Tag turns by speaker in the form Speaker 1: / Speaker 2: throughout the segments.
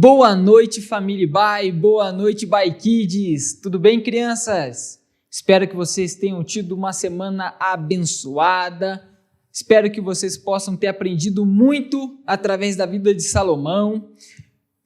Speaker 1: Boa noite, família Bai, boa noite, Bai Kids. Tudo bem, crianças? Espero que vocês tenham tido uma semana abençoada. Espero que vocês possam ter aprendido muito através da vida de Salomão,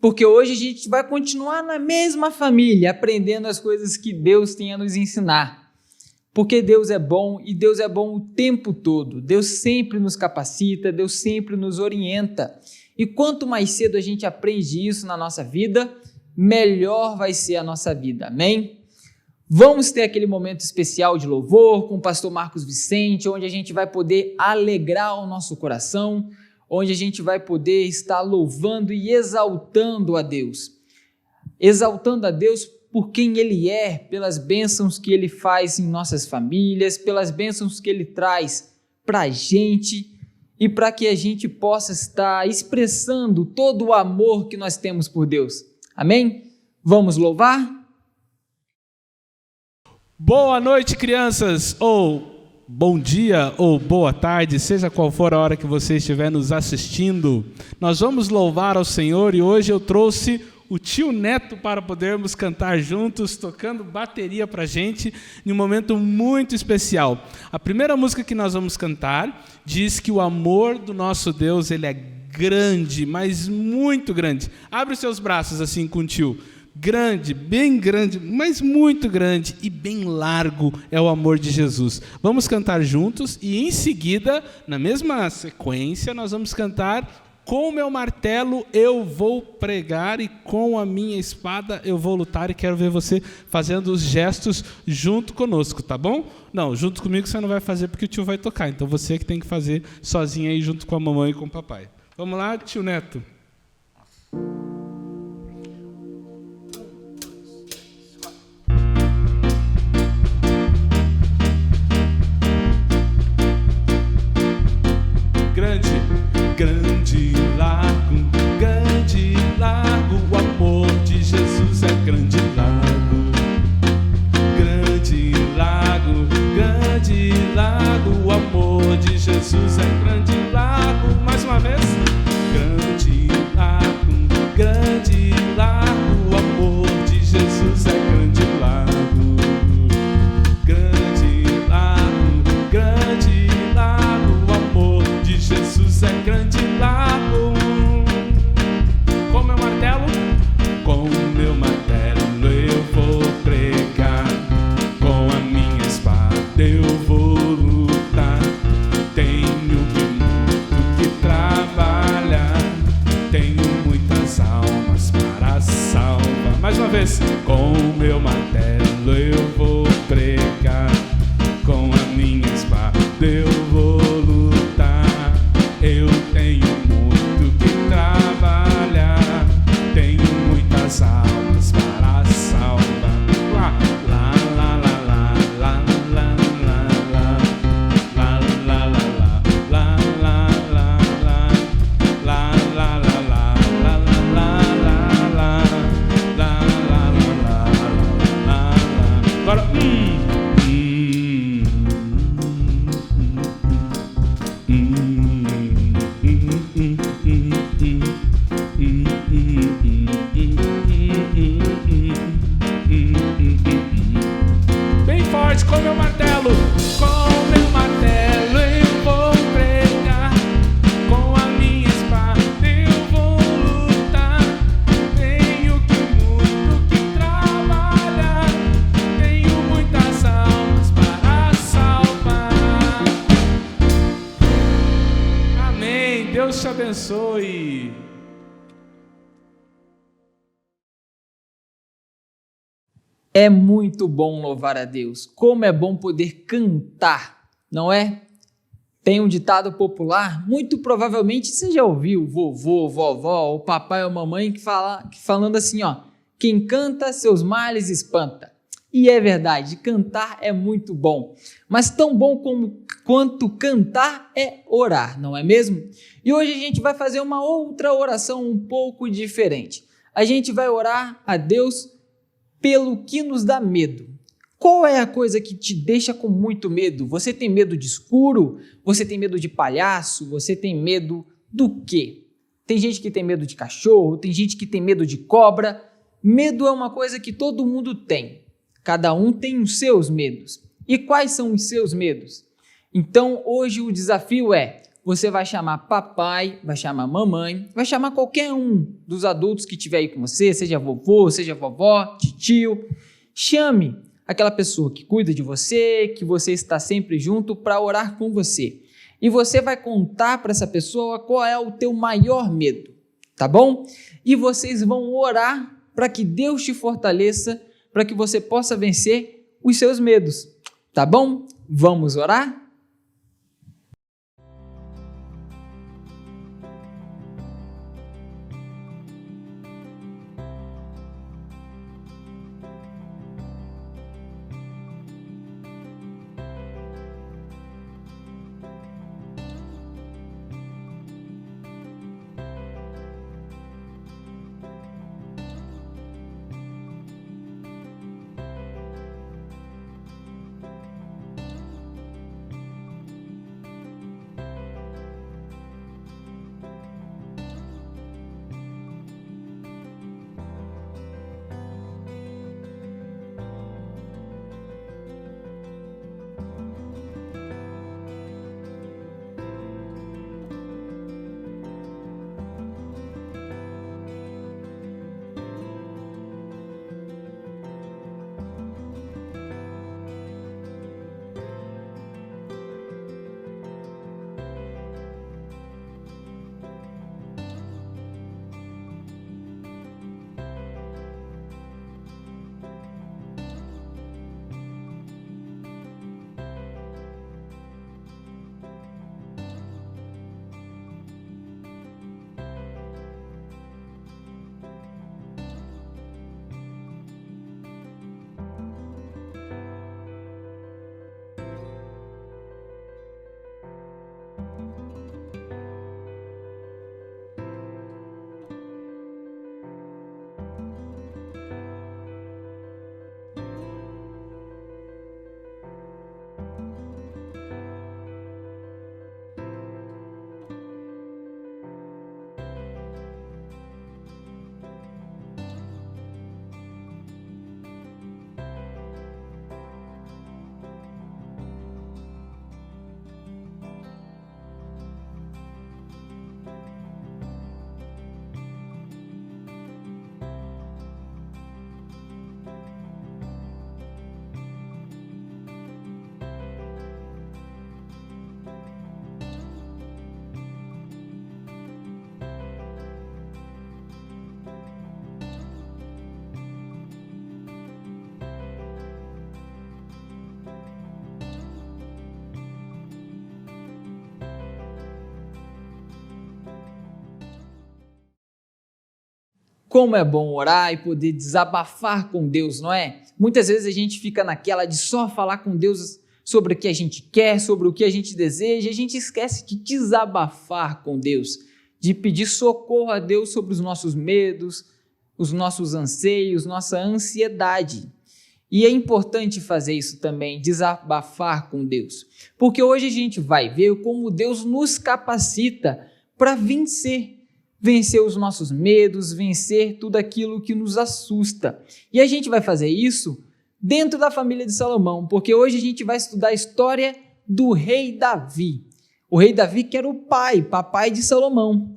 Speaker 1: porque hoje a gente vai continuar na mesma família, aprendendo as coisas que Deus tem a nos ensinar. Porque Deus é bom e Deus é bom o tempo todo. Deus sempre nos capacita, Deus sempre nos orienta. E quanto mais cedo a gente aprende isso na nossa vida, melhor vai ser a nossa vida, amém? Vamos ter aquele momento especial de louvor com o pastor Marcos Vicente, onde a gente vai poder alegrar o nosso coração, onde a gente vai poder estar louvando e exaltando a Deus. Exaltando a Deus por quem Ele é, pelas bênçãos que Ele faz em nossas famílias, pelas bênçãos que Ele traz para a gente, e para que a gente possa estar expressando todo o amor que nós temos por Deus. Amém? Vamos louvar?
Speaker 2: Boa noite, crianças, ou bom dia, ou boa tarde, seja qual for a hora que você estiver nos assistindo. Nós vamos louvar ao Senhor e hoje eu trouxe o tio Neto para podermos cantar juntos, tocando bateria para a gente, em um momento muito especial. A primeira música que nós vamos cantar diz que o amor do nosso Deus, ele é grande, mas muito grande. Abre os seus braços assim com o tio. Grande, bem grande, mas muito grande e bem largo é o amor de Jesus. Vamos cantar juntos e em seguida, na mesma sequência, nós vamos cantar com o meu martelo eu vou pregar e com a minha espada eu vou lutar, e quero ver você fazendo os gestos junto conosco, tá bom? Não, junto comigo você não vai fazer porque o tio vai tocar, então você que tem que fazer sozinho aí junto com a mamãe e com o papai. Vamos lá, tio Neto? Grande, largo, o amor de Jesus é grande, largo. Grande, largo, o amor de Jesus é grande, largo. Mais uma vez. Grande, largo, o amor de Jesus é grande, largo. Grande, largo, o amor de Jesus é grande, largo. Com meu martelo eu vou pregar, com a minha espada eu vou lutar. Tenho muito que trabalhar, tenho muitas almas para salvar. Mais uma vez, com o meu martelo eu vou pregar, com a minha espada eu vou lutar. Eu tenho muito que trabalhar, tenho muitas almas para salvar. Lá, lá, lá, lá, lá, lá, lá, lá, lá, lá, lá, lá, lá, lá, lá, agora bem forte, com meu martelo eu vou pregar, com a minha espada eu vou lutar. Tenho muito que trabalhar, tenho muitas almas para salvar. Amém. Deus te abençoe.
Speaker 1: É muito bom louvar a Deus. Como é bom poder cantar, não é? Tem um ditado popular, muito provavelmente você já ouviu, vovô, vovó, o papai ou mamãe falando assim, ó: quem canta seus males espanta. E é verdade, cantar é muito bom. Mas tão bom quanto cantar é orar, não é mesmo? E hoje a gente vai fazer uma outra oração um pouco diferente. A gente vai orar a Deus pelo que nos dá medo. Qual é a coisa que te deixa com muito medo? Você tem medo de escuro? Você tem medo de palhaço? Você tem medo do quê? Tem gente que tem medo de cachorro, tem gente que tem medo de cobra. Medo é uma coisa que todo mundo tem. Cada um tem os seus medos. E quais são os seus medos? Então, hoje o desafio é, você vai chamar papai, vai chamar mamãe, vai chamar qualquer um dos adultos que estiver aí com você, seja vovô, seja vovó, tio. Chame aquela pessoa que cuida de você, que você está sempre junto para orar com você. E você vai contar para essa pessoa qual é o teu maior medo, tá bom? E vocês vão orar para que Deus te fortaleça, para que você possa vencer os seus medos, tá bom? Vamos orar? Como é bom orar e poder desabafar com Deus, não é? Muitas vezes a gente fica naquela de só falar com Deus sobre o que a gente quer, sobre o que a gente deseja, e a gente esquece de desabafar com Deus, de pedir socorro a Deus sobre os nossos medos, os nossos anseios, nossa ansiedade. E é importante fazer isso também, desabafar com Deus, porque hoje a gente vai ver como Deus nos capacita para vencer os nossos medos, vencer tudo aquilo que nos assusta. E a gente vai fazer isso dentro da família de Salomão, porque hoje a gente vai estudar a história do rei Davi. O rei Davi que era o papai de Salomão.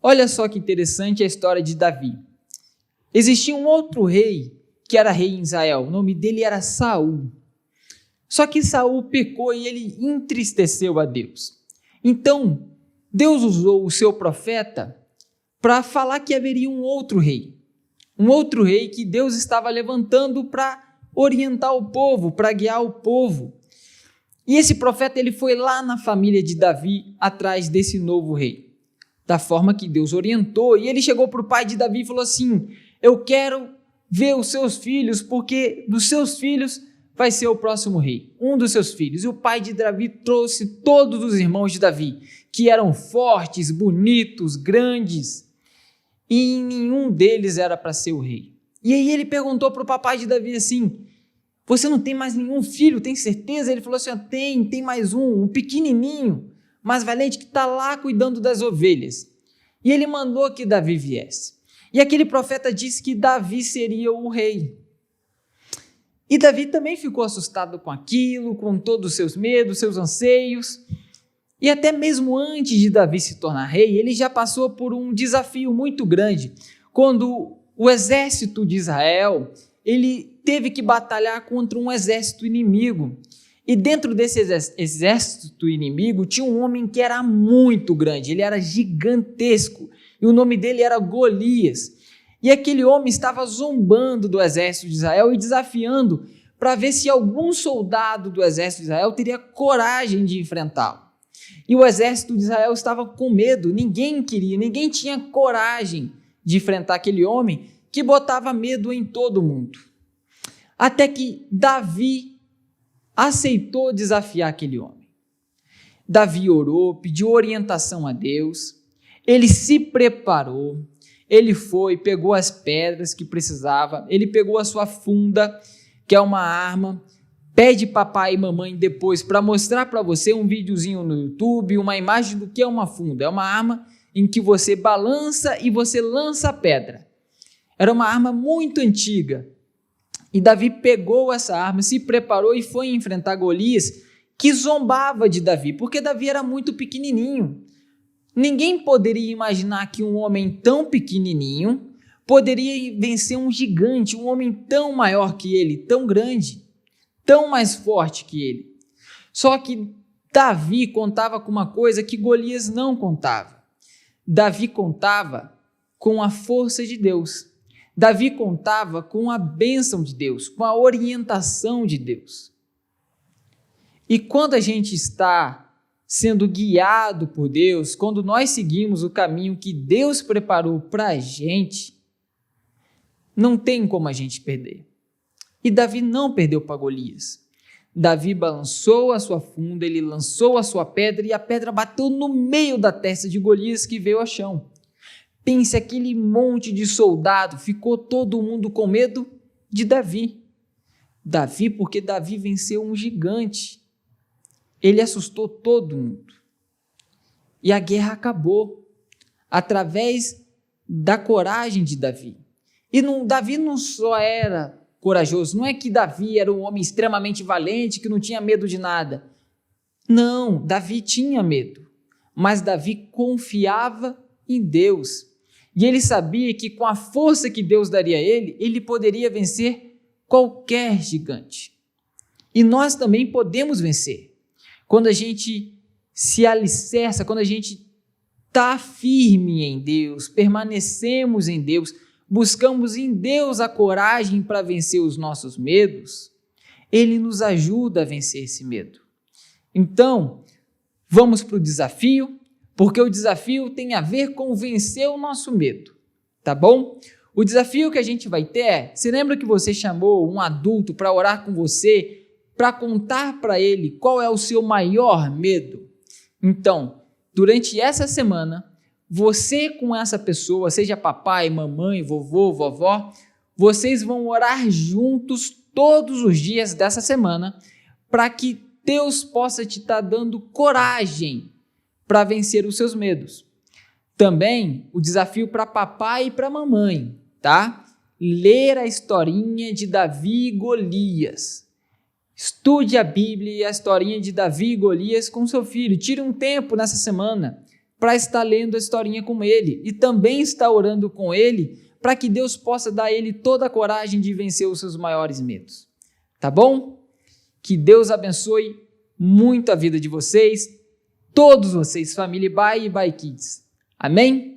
Speaker 1: Olha só que interessante a história de Davi. Existia um outro rei que era rei em Israel, o nome dele era Saul. Só que Saul pecou e ele entristeceu a Deus. Então, Deus usou o seu profeta para falar que haveria um outro rei que Deus estava levantando para orientar o povo, para guiar o povo. E esse profeta ele foi lá na família de Davi atrás desse novo rei, da forma que Deus orientou, e ele chegou para o pai de Davi e falou assim: eu quero ver os seus filhos, porque dos seus filhos vai ser o próximo rei, um dos seus filhos. E o pai de Davi trouxe todos os irmãos de Davi, que eram fortes, bonitos, grandes, e nenhum deles era para ser o rei. E aí ele perguntou para o papai de Davi assim: você não tem mais nenhum filho, tem certeza? Ele falou assim: tem mais um pequenininho, mais valente, que está lá cuidando das ovelhas. e ele mandou que Davi viesse. E aquele profeta disse que Davi seria o rei. E Davi também ficou assustado com aquilo, com todos os seus medos, seus anseios. E até mesmo antes de Davi se tornar rei, ele já passou por um desafio muito grande, quando o exército de Israel, ele teve que batalhar contra um exército inimigo. E dentro desse exército inimigo tinha um homem que era muito grande, ele era gigantesco, e o nome dele era Golias. E aquele homem estava zombando do exército de Israel e desafiando para ver se algum soldado do exército de Israel teria coragem de enfrentá-lo. E o exército de Israel estava com medo, ninguém tinha coragem de enfrentar aquele homem que botava medo em todo mundo. Até que Davi aceitou desafiar aquele homem. Davi orou, pediu orientação a Deus, ele se preparou, ele foi, pegou as pedras que precisava, ele pegou a sua funda, que é uma arma. Pede papai e mamãe depois para mostrar para você um videozinho no YouTube, uma imagem do que é uma funda. É uma arma em que você balança e você lança a pedra. Era uma arma muito antiga. E Davi pegou essa arma, se preparou e foi enfrentar Golias, que zombava de Davi, porque Davi era muito pequenininho. Ninguém poderia imaginar que um homem tão pequenininho poderia vencer um gigante, um homem tão maior que ele, tão grande, tão mais forte que ele. Só que Davi contava com uma coisa que Golias não contava. Davi contava com a força de Deus. Davi contava com a bênção de Deus, com a orientação de Deus. E quando a gente está sendo guiado por Deus, quando nós seguimos o caminho que Deus preparou para a gente, não tem como a gente perder. E Davi não perdeu para Golias. Davi balançou a sua funda, ele lançou a sua pedra e a pedra bateu no meio da testa de Golias, que veio ao chão. Pense, aquele monte de soldado, ficou todo mundo com medo de Davi. Davi, porque Davi venceu um gigante. Ele assustou todo mundo. E a guerra acabou através da coragem de Davi. E Davi não só era corajoso, não é que Davi era um homem extremamente valente, que não tinha medo de nada. Não, Davi tinha medo, mas Davi confiava em Deus. E ele sabia que com a força que Deus daria a ele, ele poderia vencer qualquer gigante. E nós também podemos vencer. Quando a gente se alicerça, quando a gente está firme em Deus, permanecemos em Deus, buscamos em Deus a coragem para vencer os nossos medos, Ele nos ajuda a vencer esse medo. Então, vamos para o desafio, porque o desafio tem a ver com vencer o nosso medo, tá bom? O desafio que a gente vai ter é, você lembra que você chamou um adulto para orar com você, para contar para ele qual é o seu maior medo? Então, durante essa semana, você com essa pessoa, seja papai, mamãe, vovô, vovó, vocês vão orar juntos todos os dias dessa semana para que Deus possa te estar dando coragem para vencer os seus medos. Também o desafio para papai e para mamãe, tá? Ler a historinha de Davi e Golias. Estude a Bíblia e a historinha de Davi e Golias com seu filho. Tire um tempo nessa semana para estar lendo a historinha com ele e também estar orando com ele para que Deus possa dar a ele toda a coragem de vencer os seus maiores medos. Tá bom? Que Deus abençoe muito a vida de vocês, todos vocês, família Bai e Bai Kids. Amém?